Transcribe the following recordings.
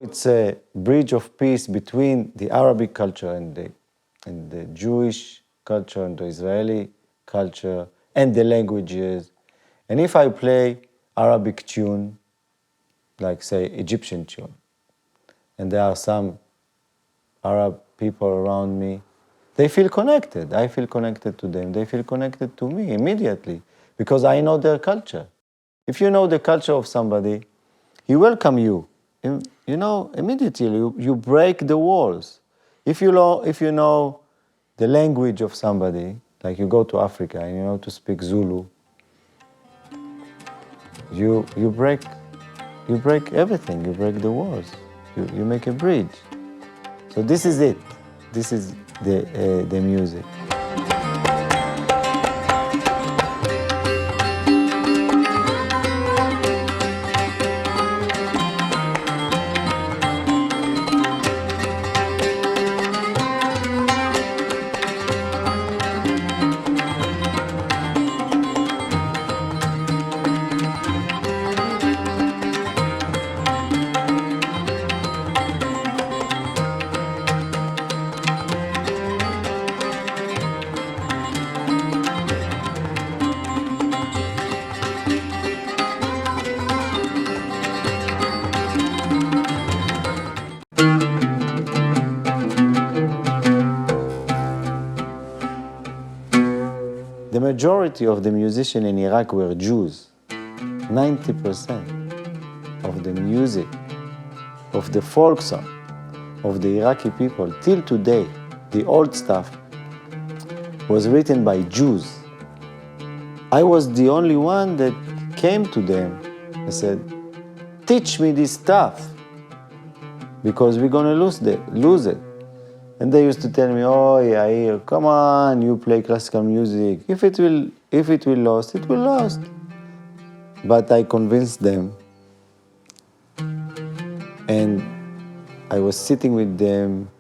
It's a bridge of peace between the Arabic culture and the Jewish culture and the Israeli culture and the languages. And if I play Arabic tune, like say Egyptian tune, and there are some Arab people around me, they feel connected. I feel connected to them. They feel connected to me immediately because I know their culture. If you know the culture of somebody, he welcome you. You know, immediately you break the walls. If you know the language of somebody, like you go to Africa and you know to speak Zulu, you break everything. You break the walls. You make a bridge. So this is it. This is the music. The majority of the musicians in Iraq were Jews. 90% of the music, of the folk song, of the Iraqi people, till today, the old stuff, was written by Jews. I was the only one that came to them and said, teach me this stuff, because we're gonna lose it. And they used to tell me, oh, Yair, come on, you play classical music. If it will last, it will last. But I convinced them. And I was sitting with them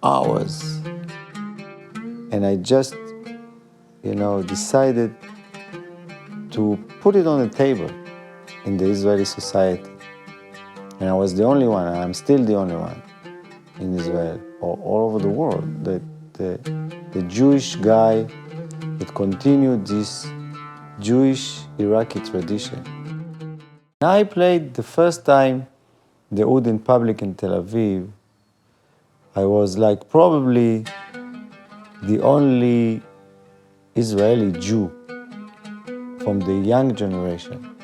hours. And I just, decided to put it on the table in the Israeli society. And I was the only one, and I'm still the only one in Israel, or all over the world, that the Jewish guy that continued this Jewish Iraqi tradition. I played the first time the oud in public in Tel Aviv. I was like probably the only Israeli Jew from the young generation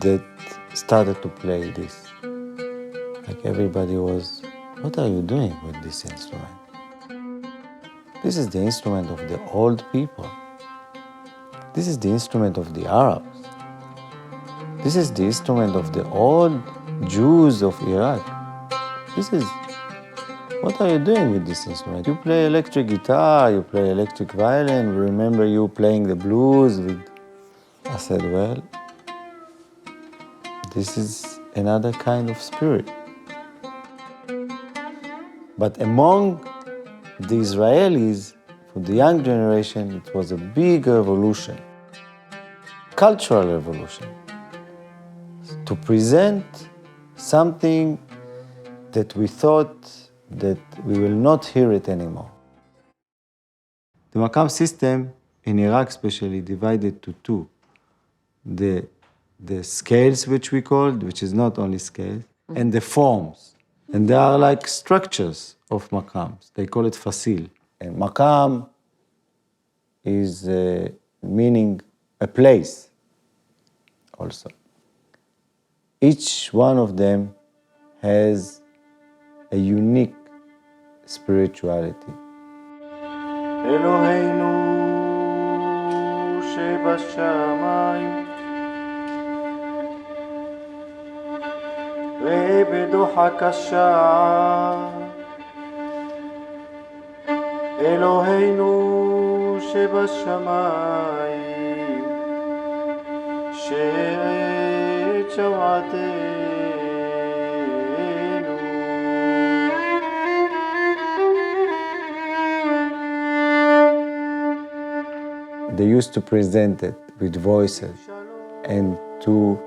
that started to play this. Like everybody was, what are you doing with this instrument? This is the instrument of the old people. This is the instrument of the Arabs. This is the instrument of the old Jews of Iraq. What are you doing with this instrument? You play electric guitar, you play electric violin. We remember you playing the blues with... I said, well, this is another kind of spirit. But among the Israelis, for the young generation, it was a big revolution, cultural revolution, to present something that we thought that we will not hear it anymore. The maqam system in Iraq especially divided to two. The scales, which we called, which is not only scales, and the forms. And they are like structures of maqams. They call it fasil. And maqam is meaning a place also. Each one of them has a unique spirituality. Eloheinu shebashamayim ובדוחק השעה אלוהינו שבשמיים שאת שוועתנו They used to present it with voices and to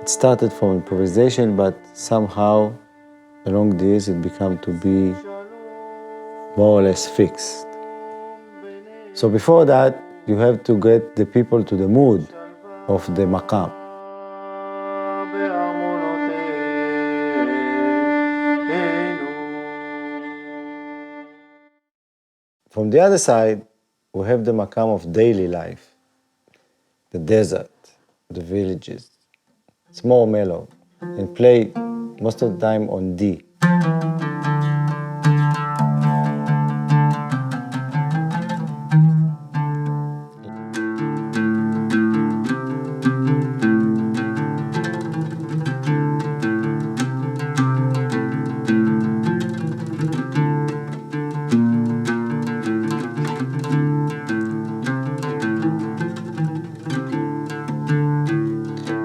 It started from improvisation, but somehow along the years it became to be more or less fixed. So before that, you have to get the people to the mood of the maqam. From the other side, we have the maqam of daily life, the desert, the villages. It's more mellow and play most of the time on D.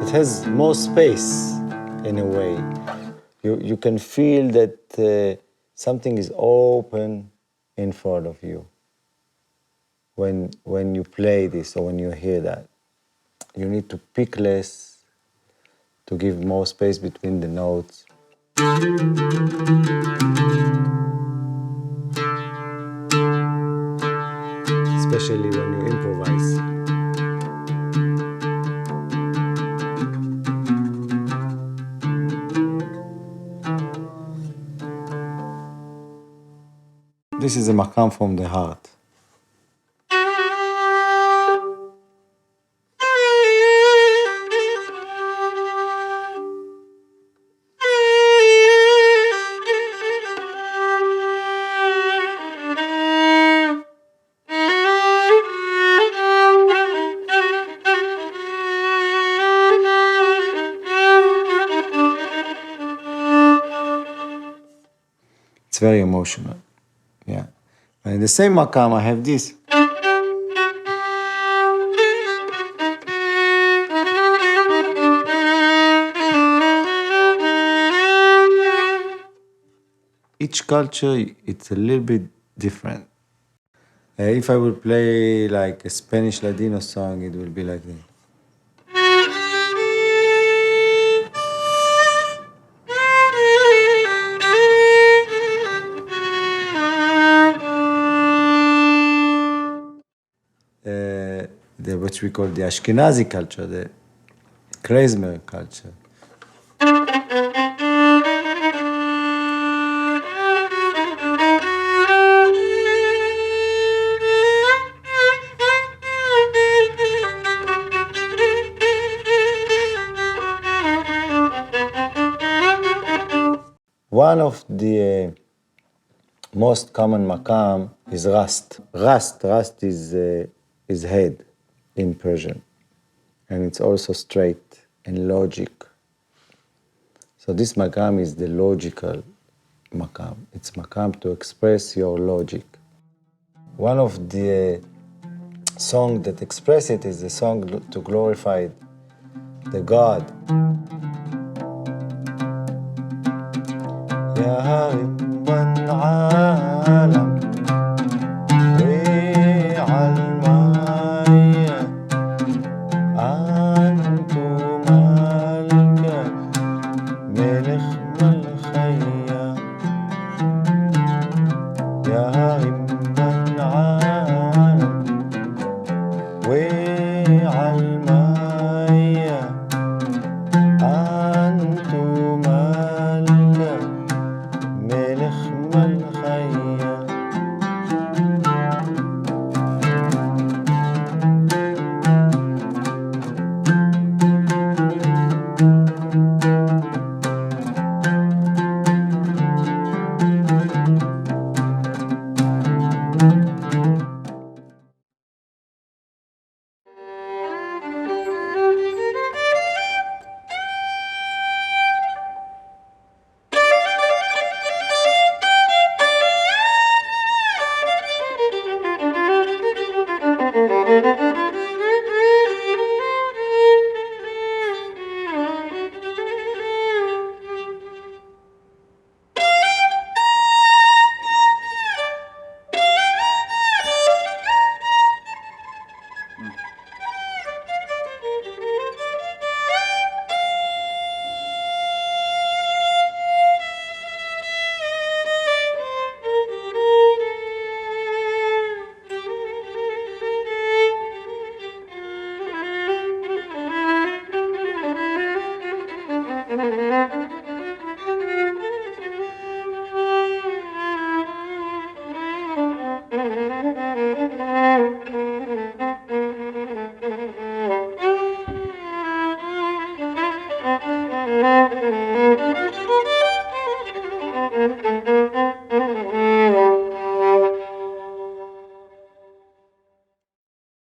It has more space in a way. You can feel that something is open in front of you when you play this or when you hear that. You need to pick less to give more space between the notes. Especially when you improvise. This is a maqam from the heart. It's very emotional, yeah. And in the same maqam, I have this. Each culture, it's a little bit different. If I would play like a Spanish Ladino song, it will be like this. What we call the Ashkenazi culture, the klezmer culture. One of the most common maqam is rast. Rast is head in Persian, and it's also straight and logic. So this maqam is the logical maqam. It's maqam to express your logic. One of the songs that express it is the song to glorify the God. يا رب العالم والمية أنتم ملك ملك الخيا يا رب العالم والمية أنتم ملك ملك الخيا